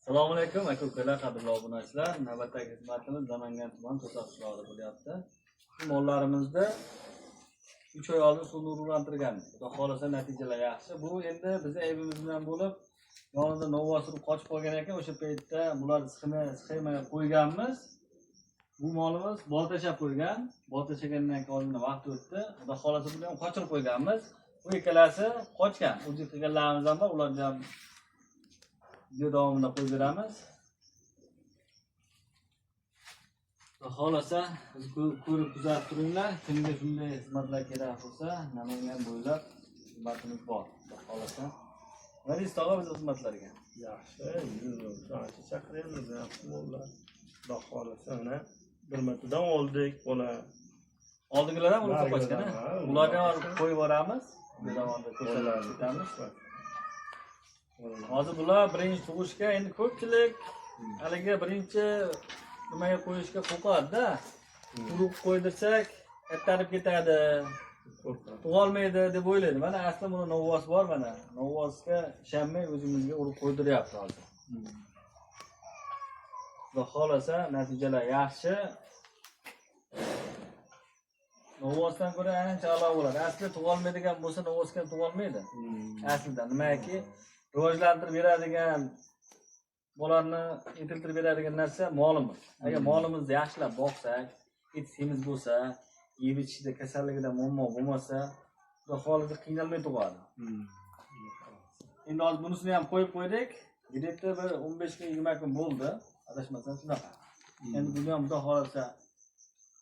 Assalomu alaykum aka-ukalar, qadrli obunachilar. Navbatdagi xizmatimiz Namangan tumani To'saq qishlog'ida bo'lyapti. Bu mollarimizda 3 oy oldin suvni urug'lantirgandik. Xudo xolasa natijalar yaxshi. Bu endi bizning aybimiz bilan bo'lib, yonida novvos urug' qochib qolgan ekan. O'sha paytda bular sxemaga qo'yganmiz. Bu molimiz bol tashab qo'ygan. Bol tashagandan keyin ozgina vaqt o'tdi. Xudo xolasa buni ham qochirib qo'yganmiz. Bu ikkalasi qochgan. O'zi qilganlarimiz ham bor, ularni ham video davomida qo'yib beramiz. Xohlasa ko'rib kuzatib turinglar. Kimga shunday xizmatlar kerak bo'lsa, Namangan bo'ylab xizmatimiz bor. Xohlasa. Nariz tog'a biz xizmatlarga. Yaxshi, yuz chaqiramiz, bo'ldi. Xudo xolasa mana bir martadan oldik, bola. Oldingilar ham urib qochgan. Ularga qo'yib yuboramiz. Bu davomda ko'rsatib ketamiz. Hozir bular birinchi tug'ishga endi ko'pchilik haliga birinchi nimaga qo'yishga qo'rqadi-da. Urug' qo'ydirsak, kattarib ketadi. Tug'olmaydi deb o'ylaydi. Mana aslida buni novvos bor mana. Novvosga ishonmay o'zimizga urug' qo'ydiryapti hozir. Xudo xolasa natijalar yaxshi. Novvosdan ko'ra ancha a'lo bo'ladi. Aslida tug'olmaydigan bo'lsa novvosga tug'olmaydi. Aslida nimaki rivojlantirib beradigan, bolani yetiltirib beradigan narsa molimiz. Agar molimizni yaxshilab boqsak, et semiz bo'lsa, yeb ichishda kasalligida muammo bo'lmasa, xudo xolasa qiynalmay tug'adi. Endi hozir bunisini ham qo'yib qo'ydik. Gidetda bir 15 kun 20 kun bo'ldi. Adashmasam shunaqa. Endi buni ham xudo xolasa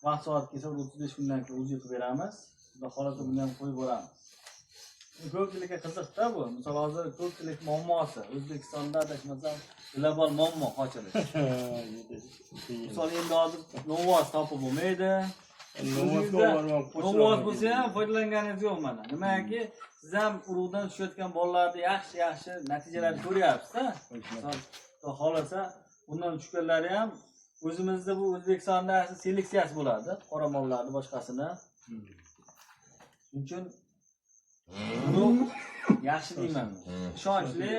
vaqt soat kelsa 35 kundan keyin o'zi qilib beramiz. Xudo xolasa buni ham qo'yib boramiz. Ko'pchilikka qiziqda bu. Misol hozir ko'pchilik muammosi O'zbekistonda adashmasam global muammo qochilish. Misol endi hozir novvos topib bo'lmaydi. Novvos bo'lsa ham foydalanganingiz yo'q mana. Nimaki siz ham urug'dan tushayotgan bolalarni yaxshi natijalarni ko'ryapsiz-da. Misol xudo xolasa bundan tushganlari ham o'zimizda bu O'zbekistonda seleksiyasi bo'ladi, qora mollarni boshqasini. Shuning uchun bunu yaxshi deyman. Ishonchli,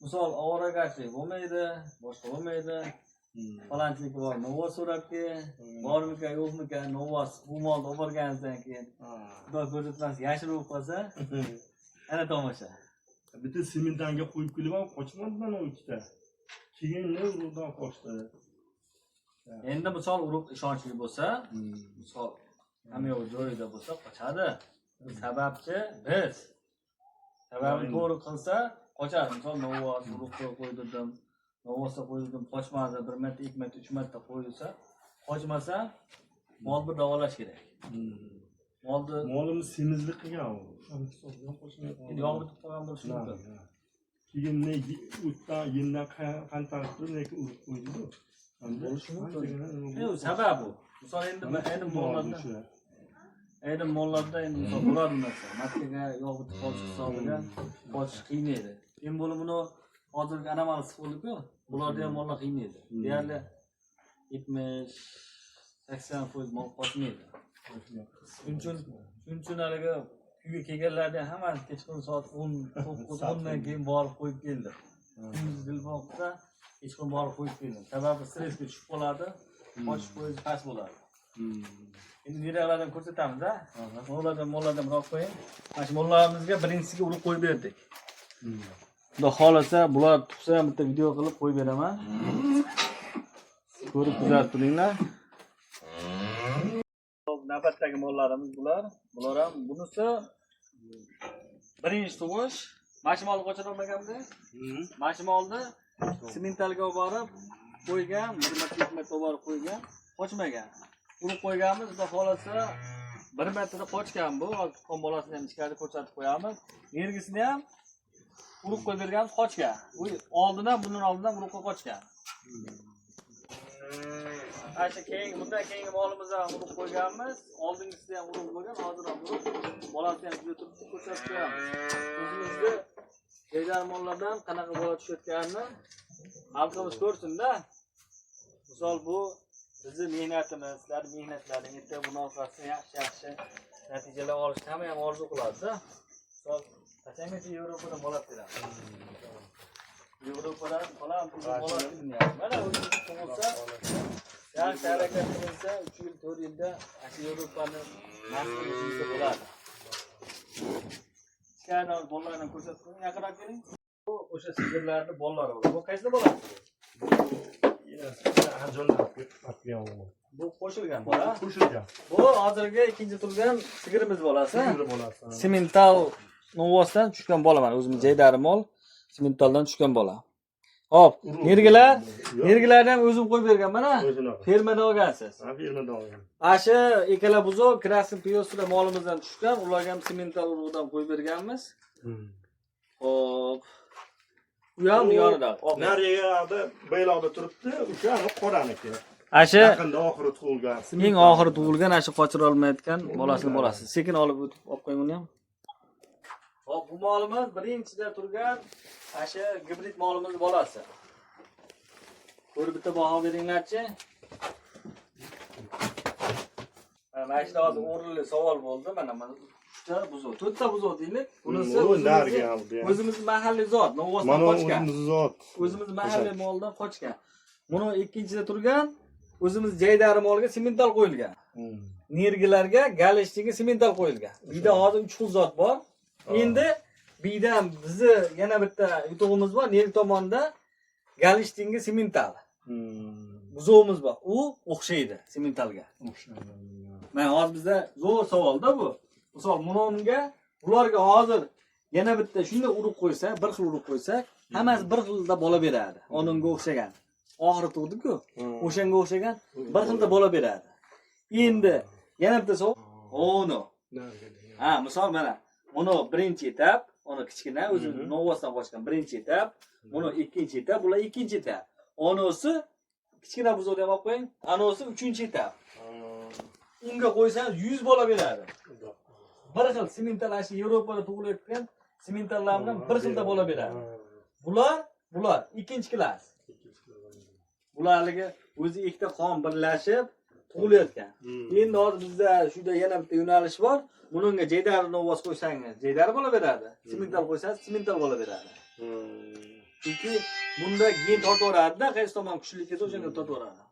misol ovoragarchilik bo'lmaydi, boshqa bo'lmaydi. Falanchilik bor, novvos so'rabki, bormikan, yo'qmikan, novvos bu molni olib borganingizdan keyin xudo ko'rsatmas yashir bo'lib qolsa, ana tomosha. Bitta sementanga qo'yib kelib ham qochmadi mana u ikkita. Keyin ne urug'dan qochdi. Endi misol urug' ishonchli bo'lsa, misol hamma yo'q joyida bo'lsa qochadi. Sababchi biz. Sababni to'g'ri qilsa qochadi. Misol novvos urug' qo'ydirdim, novvosga qo'ydirdim, qochmadi, 1 marta, 2 marta, 3 marta qo'yilsa, qochmasa molni davolash kerak. Molimiz semizlik qilgan u. Endi yog' bitib qolgan bo'lishi mumkin. Keyin ne o'tdan yildan qanday turib lekin urug' qo'ydi. Bo'lishi mumkin. Yo'q, sabab bu. Misol endi mollarda endi misol bo'ladi narsa. Matkaga yog' bitib qolish hisobiga qochish qiyin edi. Men bo'lib buni hozirgi anomalisi bo'lib-ku, bularda ham mollar qiyin edi. Deyarli 70-80% mol qochmaydi. Shuning uchun haliga uyga kelganlarni hammasi kechqurun soat 10 dan keyin borib qo'yib keldi. Kunduz dilboqda kechqurun borib qo'yib keldi. Sababi stressga tushib qoladi, qochish foizi past bo'ladi. Endi videolardan ko'rsatamiz-a. Mollardan biroq qo'ying. Mana shu mollarimizga birinchisiga urug' qo'yib berdik. Xudo xolasa bular tug'sa ham bitta video qilib qo'yib beraman. Ko'rib kuzatib turinglar. Navbatdagi mollarimiz bular. Bular ham bunisi birinchi tug'ish. Mana shu molni qochira olmaganmiz. Mana shu molni sementalga olib borib qo'ygan, 1 marta 2 marta olib borib qo'ygan, qochmagan. Urug' qo'yganmiz, xudo xolasa 1 martada qochgan bu. Qon bolasini ham ichkarida ko'rsatib qo'yamiz. Nergisini ham urug' qo'yib berganmiz, qochgan. Bu oldindan bundan oldindan urug'ga qochgan. Asha bundan keyingi molimizni ham urug' qo'yganmiz. Oldingisida ham urug' qo'ygan, hozir ham urug' bolasini ham juda turib ko'rsatib qo'yamiz. O'zimizda bejor mollardan qanaqa bola tushayotganini xalqimiz ko'rsin-da. Misol bu bizning mehnatimiz, sizlar mehnatlaring erta bunaqasi yaxshi natijalar olishni hamma ham orzu qiladi-da. Misol qachongacha Yevropada bola beramiz. Yevropadan falan pul bo'lyapti. Mana o'zi tug'ilsa, yaxshi harakat qilinsa 3 yil, 4 yilda shu Yevropani nasib qilishsa bo'ladi. Ichkaridan bolalarni ko'rsatib, yaqinroq keling. Bu o'sha sigirlarning bolalari bor. Bu qaysi bo'ladi? Bu qo'shilgan bola. Qo'shilgan. Bu hozirgi ikkinchi turgan sigirimiz bolasi. Sigir bolasi. Simental novosdan tushgan bola mana o'zimiz jaydari mol. Simentaldan tushgan bola. Hop, nergilarni ham o'zim qo'yib bergan mana. Fermadan olgansiz. Ha, fermadan olgan. Asha ikkala buzoq Krasin Piyosura molimizdan tushgan, ularga ham simental urug'dan qo'yib berganmiz. Hop. Bu ham yonida. Nariga bayloqda turibdi, o'sha qoraniki. Asha yaqinda oxiri tug'ilgan. eng oxiri tug'ilgan, asha qochira olmayotgan bolasini bolasi. Sekin olib o'tib olib qo'ying uni ham. Hop, bu molimiz birinchida turgan asha gibrid molimiz bolasi. Ko'rib bitta baho beringlarchi. Mana shu hozir o'rinli savol bo'ldi. Mana 3ta buzoq, 4ta buzoq deylik. Bunisi o'zimiz mahalliy zot, Novosdan qochgan. O'zimiz mahalliy moldan qochgan. Buni ikkinchida turgan o'zimiz jaydari molga simental qo'yilgan. Nergilarga galishtiga simental qo'yilgan. Buyda hozir 3 xil zot bor. Endi buydan bizni yana bitta yutug'imiz bor, nerg tomonda galishtinga simental. Buzovimiz bor. U o'xshaydi simentalga. Mana hozir bizda zo'r savolda bu. Misol bunga ularga hozir yana bitta shunday urug' qo'ysa, bir xil urug' qo'ysak, hammasi bir xilda bola beradi. Onunga o'xshagan. Oxiri tug'di-ku. O'shanga o'xshagan bir xilda bola beradi. Endi yana bitta savol. Ono. Ha, misol mana buni birinchi etap, uni kichkina o'zi Novosdan qochgan birinchi etap, buni ikkinchi etap, bular ikkinchi etap. Onosi kichkina buzovni ham olib qo'ying. Anosi 3-etap. Unga qo'ysangiz 100 bola beradi. Bir xil simental ashi Yevropada tug'ilayotgan simentallar bilan bir xilda bola beradi. Bular ikkinchi klass. Bularga o'zi ikkita qon birlashib tug'ilayotgan. Endi hozir bizda shunda yana bitta yo'nalish bor. Bunga jaydari novos qo'ysangiz, jaydari bola beradi. Simental qo'ysangiz, simental bola beradi. Chunki bunda gen tortaveradi-da, qaysi tomon kuchli kelsa o'shanga tortaveradi.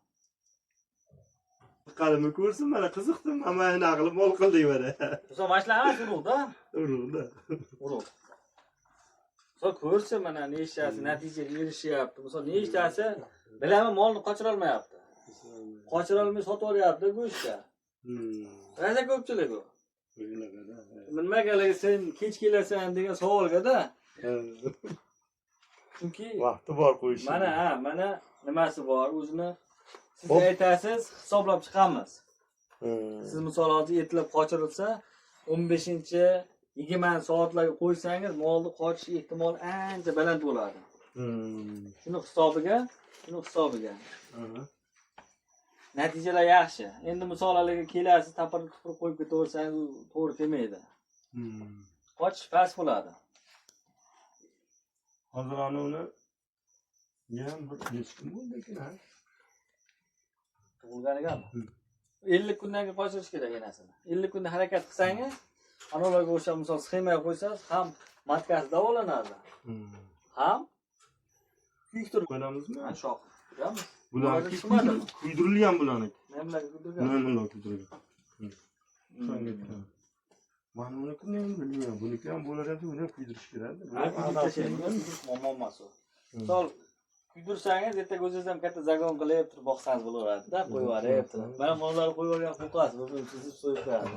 Qalimi ko'rsin, mana qiziqdim, hamma naqlib mol qildik mana. Misol mana shular hammasi urug'da. Urug'. Misol ko'rsin mana nechtasi natijaga erishyapti. Misol nechtasi bilaman molni qochira olmayapti. Qochira olmay sotib olyapti go'shtga. Qancha ko'pchilik u? Nimaga sen kech kelasan degan savolga-da. Chunki vaqti bor qo'yish. Mana nimasi bor, o'zini siz aytasiz, hisoblab chiqamiz. Siz misol hozir ertalab qochirilsa, 15-20 soatlarga qo'ysangiz, molni qochish ehtimoli ancha baland bo'ladi. Shuni hisobiga. Natijalar yaxshi. Endi misollarga kelasiz, tapirib qo'yib ketaversangiz, to'g'ri kelmaydi. Qochish past bo'ladi. Hozir uni yana bir necha kun bo'ldi ekan? Tug'ilganigami? 50 kundan keyin qochirish kerak enasini. 50 kunda harakat qilsangiz, anolarga o'sha misol sxemaga qo'ysangiz, ham matkasi davolanadi. Ham kuydirib qo'yamizmi? Shox. Bular kuydirilgan bularni. Nimalar kuydirilgan? Nimalar kuydirilgan? Mana buni ham bilmayman. Buniki ham bo'laradi, uni kuydirish kerak. Muammomas u. Misol kuydirsangiz, ertaga o'zingiz ham katta zagon qilib turib boqsangiz bo'laveradi-da, qo'yib yuborib turib. Mana mollarni qo'yib yuborgan qo'qas, buni sizib so'yib qo'yadi.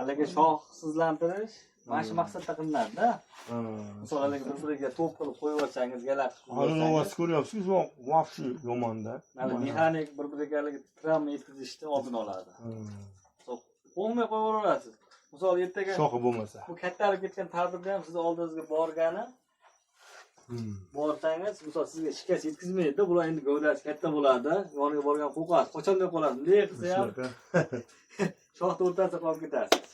Haliga shoxsizlantirish mana shu maqsadda qilinadi-da. Misol haliga bir-biriga to'p qilib qo'yib yuborsangiz, galak qilib. Ana novos ko'ryapsiz, vaqti yomon-da. Mana mexanik bir-biriga haliga travma yetkazishni oldini oladi. Qo'ymay qo'yaverasiz. Misol ertaga shoxi bo'lmasa. Bu kattalib ketgan taqdirda ham siz oldingizga borgani borsangiz, misol sizga shikast yetkazmaydi-da, bular endi gavdasi katta bo'ladi, yoniga borgan qo'qas, qochonday qoladi. Bunday qilsa ham shoxni o'rtasida qolib ketasiz.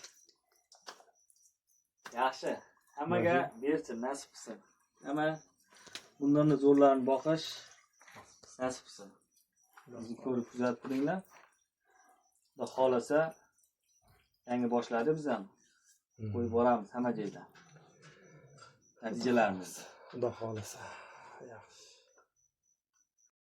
Yaxshi. Hammaga bersin, nasib qilsin. Hamma bundan zo'rlarni boqish nasib qilsin. Bizni ko'rib kuzatib turinglar. Xudo xolasa yangi boshladi biz ham. Qo'yib boramiz hamma joyda. Natijalarimiz. Xudo xolasa.